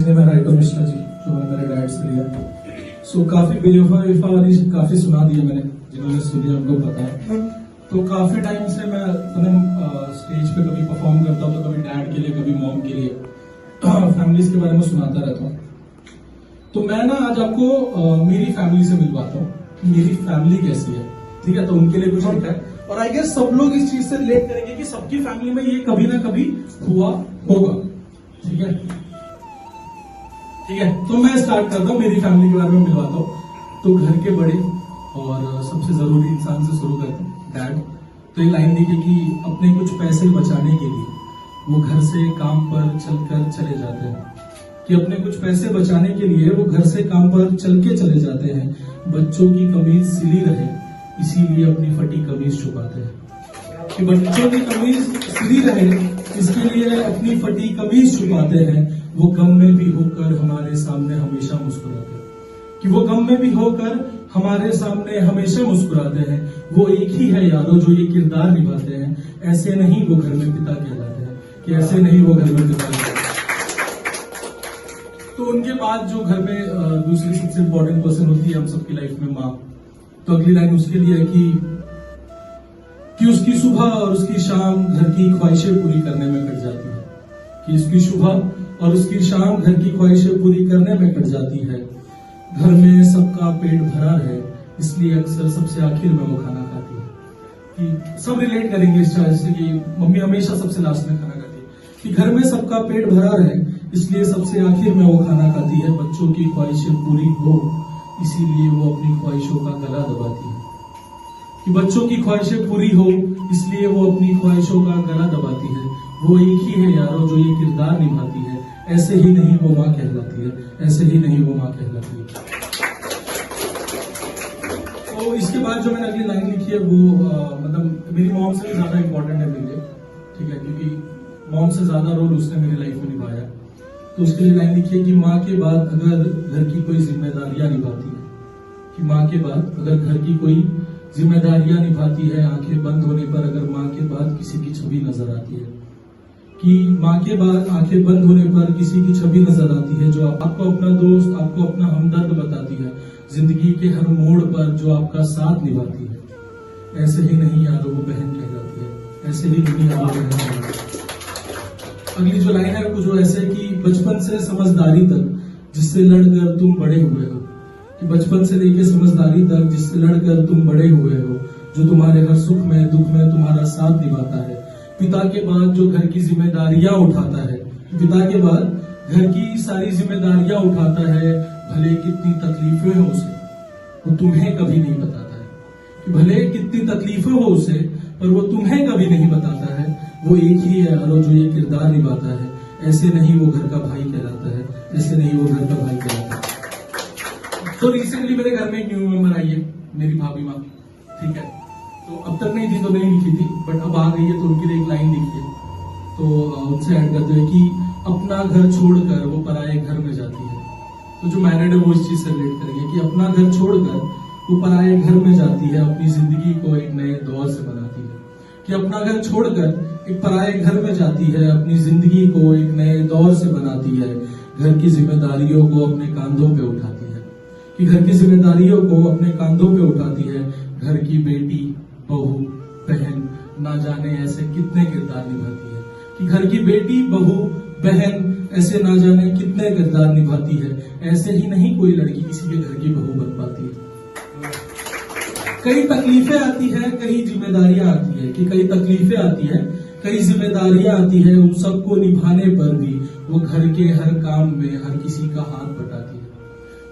मैं राइटर मिश्रा जी, जो मैंने मेरे डैड से लिया। सो काफी बेवफा वाली काफी सुना दी है मैंने, जिन्होंने सुनी उनको पता है। तो काफी टाइम से मैं स्टेज पे कभी परफॉर्म करता हूँ, तो कभी डैड के लिए, कभी मॉम के लिए, फैमिलीज के बारे में सुनाता रहता हूँ। तो मैं ना आज आपको मेरी फैमिली से मिलवाता हूँ कि मेरी फैमिली कैसी है, ठीक है। तो उनके लिए कुछ लिखा है, और आई गेस सब लोग इस चीज से रिलेट करेंगे कि सबकी फैमिली में ये कभी ना कभी हुआ होगा, ठीक है। ठीक है, तो मैं स्टार्ट करता हूँ, मेरी फैमिली के बारे में मिलवाता हूँ। तो घर के बड़े और सबसे जरूरी इंसान से शुरू करते हैं, डैड। तो ये लाइन लिखी कि अपने कुछ पैसे बचाने के लिए वो घर से काम पर चलकर चले जाते हैं, कि अपने कुछ पैसे बचाने के लिए वो घर से काम पर चल के चले जाते हैं। बच्चों की कमीज सिली रहे इसीलिए अपनी फटी कमीज छुपाते हैं, कि बच्चों की कमीज सिली रहे इसके लिए अपनी फटी कमीज छुपाते हैं। वो गम में भी होकर हमारे सामने हमेशा मुस्कुराते हैं, कि वो गम में भी होकर हमारे सामने हमेशा मुस्कुराते हैं। वो एक ही है यारो जो ये किरदार निभाते हैं, ऐसे नहीं वो घर में पिता कहलाते हैं, कि ऐसे नहीं वो घर में पिता कहलाते हैं। तो उनके बाद जो घर में दूसरी सबसे इंपॉर्टेंट पर्सन होती है हम सबकी लाइफ में, माँ। तो अगली लाइन उसके लिए है कि उसकी सुबह और उसकी शाम घर की ख्वाहिशें पूरी करने में कट जाती है, कि उसकी सुबह और उसकी शाम घर की ख्वाहिशें पूरी करने में कट जाती है। घर में सबका पेट भरा है इसलिए अक्सर सबसे आखिर में वो खाना खाती है, कि सब रिलेट करेंगे इस तरह से कि मम्मी हमेशा सबसे लास्ट में खाना खाती है, कि घर में सबका पेट भरा है इसलिए सबसे आखिर में वो खाना खाती है। बच्चों की ख्वाहिशें पूरी हो इसीलिए वो अपनी ख्वाहिशों का गला दबाती है, कि बच्चों की ख्वाहिशें पूरी हो इसलिए वो अपनी ख्वाहिशों का गला दबाती है। वो एक ही है यारो जो ये किरदार निभाती है, ऐसे ही नहीं वो माँ कहलाती है, ऐसे ही नहीं वो माँ कहलाती है। तो इसके बाद जो मैंने अगली लाइन लिखी है वो मेरी मॉम से भी ज्यादा इंपॉर्टेंट है मेरे लिए, ठीक है, क्योंकि मॉम से ज्यादा रोल उसने मेरी लाइफ में निभाया। तो उसके लिए लाइन लिखी है कि माँ के बाद अगर घर की कोई जिम्मेदारियां निभाती है, कि माँ के बाद अगर घर की कोई जिम्मेदारियां निभाती है, आंखें बंद होने पर अगर माँ के बाद किसी की छवि नजर आती है, कि माँ के बाद आंखें बंद होने पर किसी की छवि नजर आती है जो आपको अपना दोस्त, आपको अपना हमदर्द बताती है, जिंदगी के हर मोड़ पर जो आपका साथ निभाती है, ऐसे ही नहीं यारो वो बहन कहलाती है, ऐसे ही नहीं यारो बहन कहलाती है। अगली जो लाइन है वो जो ऐसे कि बचपन से समझदारी तक जिससे लड़कर तुम बड़े हुए हो, कि बचपन से लेके समझदारी तक जिससे लड़कर तुम बड़े हुए हो, जो तुम्हारे हर सुख में दुख में तुम्हारा साथ निभाता है। पिता के बाद जो घर की जिम्मेदारियां उठाता है, पिता के बाद घर की सारी जिम्मेदारियां उठाता है, भले कितनी तकलीफें हो उसे वो तुम्हें कभी नहीं बताता है, कि भले कितनी तकलीफें हो उसे पर वो तुम्हें कभी नहीं बताता है। वो एक ही है यारो जो ये किरदार निभाता है, ऐसे नहीं वो घर का भाई कहलाता है, ऐसे नहीं वो घर का भाई कहलाता है। तो रिसेंटली मेरे घर में एक न्यू मेंबर आई है, मेरी भाभी माँ, ठीक है। तो अब तक नहीं थी तो नहीं लिखी थी, बट अब आ गई है तो उनके लिए एक लाइन लिखी है। तो उनसे ऐड करते हुए कि अपना घर छोड़कर वो पराये घर में जाती है। तो जो मैरिड है वो इस चीज से रिलेट करेंगे कि अपना घर छोड़कर वो पराये घर में जाती है, अपनी जिंदगी को एक नए दौर से बनाती है, कि अपना घर छोड़कर एक पराये घर में जाती है, अपनी जिंदगी को एक नए दौर से बनाती है, घर की जिम्मेदारियों को अपने कांधों पे उठाती है, कि घर की जिम्मेदारियों को अपने कांधों पे उठाती है। घर की बेटी, बहू, बहन ना जाने ऐसे कितने किरदार निभाती है, कि घर की बेटी, बहू, बहन ऐसे ना जाने कितने किरदार निभाती है, ऐसे ही नहीं कोई लड़की किसी के घर की बहू बन पाती है। कई तकलीफें आती है, कई जिम्मेदारियां आती है, कि कई तकलीफें आती है, कई जिम्मेदारियां आती है, उन सबको निभाने पर भी वो घर के हर काम में हर किसी का हाथ बटाती है,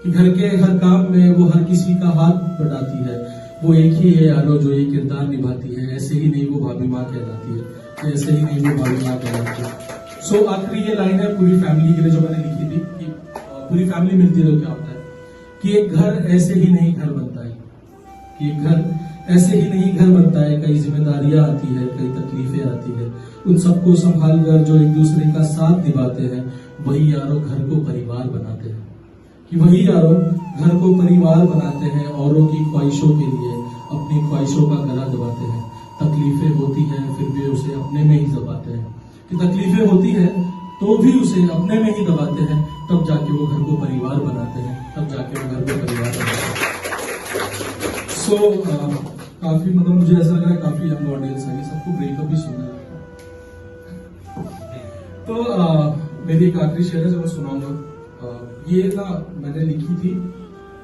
कि घर के हर काम में वो हर किसी का हाथ बटाती है। वो एक ही है यारो जो ये किरदार निभाती है, ऐसे ही नहीं वो भाभी माँ कहलाती है, ऐसे ही नहीं वो भाभी माँ कहलाती है। सो आखिरी ये लाइन है पूरी फैमिली के लिए जो मैंने लिखी थी, कि पूरी फैमिली मिलती है तो क्या होता है, कि एक घर ऐसे ही नहीं घर बनता है, कि एक घर ऐसे ही नहीं घर बनता है, कई जिम्मेदारियां आती है, कई तकलीफें आती है, उन सबको संभाल कर जो एक दूसरे का साथ निभाते हैं वही यारो घर को परिवार बनाते हैं, कि वही यारो घर को परिवार बनाते हैं, औरों की ख्वाहिशों के लिए अपनी ख्वाहिशों का गला दबाते हैं। तकलीफें होती हैं फिर भी उसे अपने में ही दबाते हैं, कि तकलीफें होती है तो भी उसे अपने में ही दबाते हैं, तब जाके वो घर को परिवार बनाते हैं, तब जाके वो घर को परिवार बनाते हैं। सो काफी मतलब मुझे ऐसा लग रहा है काफी यंग ऑडियंस है, ये सबको ब्रेकअप ही सुनना है। तो मेरी एक आखिरी शेर है जो मैं सुनाऊंगा। ये ना मैंने लिखी थी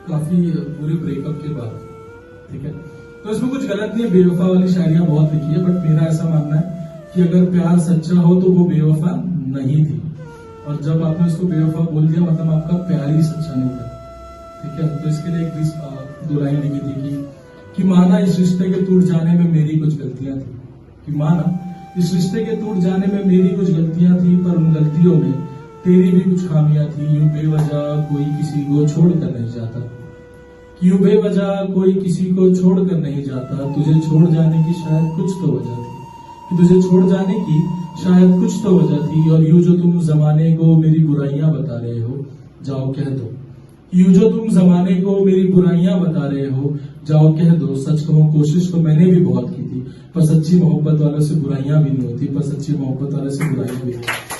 काफी पूरे ब्रेकअप के बाद, ठीक है। तो इसमें कुछ गलत नहीं है, बेवफा वाली शायरियां बहुत लिखी है, बट मेरा ऐसा मानना है कि अगर प्यार सच्चा हो तो वो बेवफा नहीं थी, और जब आपने उसको बेवफा बोल दिया मतलब आपका प्यार ही सच्चा नहीं था, ठीक है। तो इसके लिए एक दो लाइन लिखी थी कि माना इस रिश्ते के टूट जाने में मेरी कुछ गलतियां थी, कि माना इस रिश्ते के टूट जाने में मेरी कुछ गलतियां थी, पर उन गलतियों में तेरी भी कुछ खामियां थी। यूं बेवजह कोई किसी को छोड़कर नहीं जाता, यूं बेवजह कोई किसी को छोड़कर नहीं जाता। तुझे छोड़ जाने की शायद कुछ तो वजह थी, कि तुझे छोड़ जाने की शायद कुछ तो वजह थी। और यूं जो तुम जमाने को मेरी बुराइयां बता रहे हो, जाओ कह दो। यूं जो तुम जमाने को मेरी बुराइयां बता रहे हो, जाओ कह दो। सच कहूं कोशिश तो मैंने भी बहुत की थी, पर सच्ची मोहब्बत वालों से बुराइयां भी नहीं होती, पर सच्ची मोहब्बत वालों से बुराइयां भी नहीं होती।